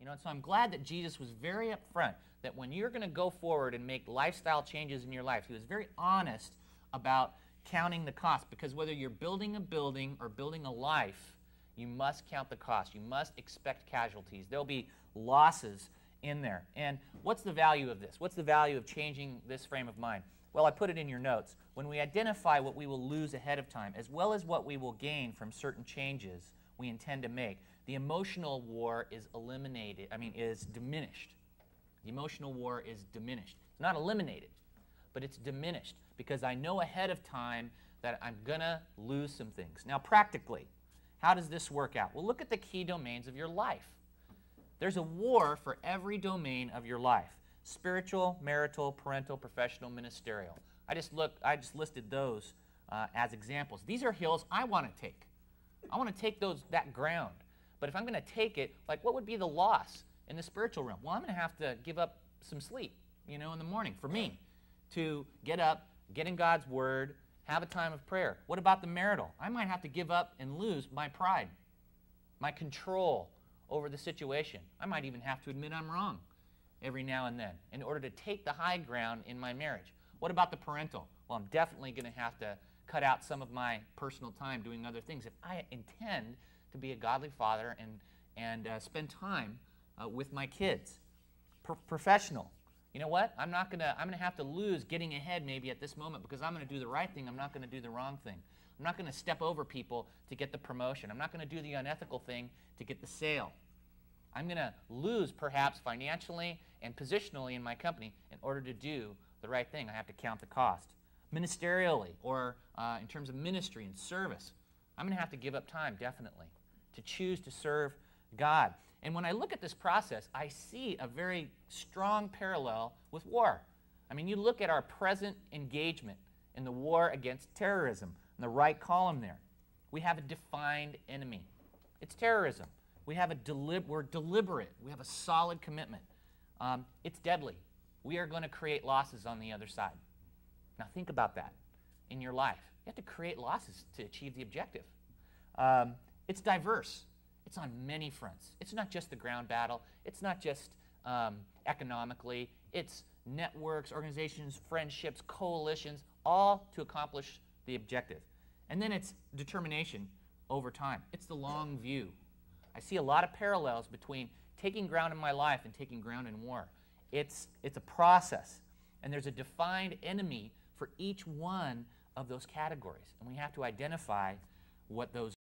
And so I'm glad that Jesus was very upfront that when you're going to go forward and make lifestyle changes in your life, he was very honest about counting the cost, because whether you're building a building or building a life, you must count the cost. You must expect casualties. There'll be losses in there. And what's the value of this? What's the value of changing this frame of mind? Well, I put it in your notes. When we identify what we will lose ahead of time, as well as what we will gain from certain changes we intend to make, the emotional war is is diminished. The emotional war is diminished. It's not eliminated, but it's diminished because I know ahead of time that I'm going to lose some things. Now, practically, how does this work out? Well, look at the key domains of your life. There's a war for every domain of your life: spiritual, marital, parental, professional, ministerial. I just listed those as examples. These are hills I want to take. I want to take that ground. But if I'm going to take it, what would be the loss in the spiritual realm? Well, I'm going to have to give up some sleep, in the morning for me to get up, get in God's Word, have a time of prayer. What about the marital? I might have to give up and lose my pride, my control over the situation. I might even have to admit I'm wrong every now and then in order to take the high ground in my marriage. What about the parental? Well, I'm definitely going to have to cut out some of my personal time doing other things if I intend to be a godly father and spend time with my kids. Professional. You know what? I'm going to have to lose getting ahead maybe at this moment because I'm going to do the right thing. I'm not going to do the wrong thing. I'm not going to step over people to get the promotion. I'm not going to do the unethical thing to get the sale. I'm going to lose perhaps financially and positionally in my company in order to do the right thing. I have to count the cost. Ministerially, or in terms of ministry and service, I'm going to have to give up time, definitely, to choose to serve God. And when I look at this process, I see a very strong parallel with war. You look at our present engagement in the war against terrorism, in the right column there. We have a defined enemy. It's terrorism. We're deliberate. We have a solid commitment. It's deadly. We are going to create losses on the other side. Now think about that in your life. You have to create losses to achieve the objective. It's diverse. It's on many fronts. It's not just the ground battle. It's not just economically. It's networks, organizations, friendships, coalitions, all to accomplish the objective. And then it's determination over time. It's the long view. I see a lot of parallels between taking ground in my life and taking ground in war. It's a process, and there's a defined enemy for each one of those categories, and we have to identify what those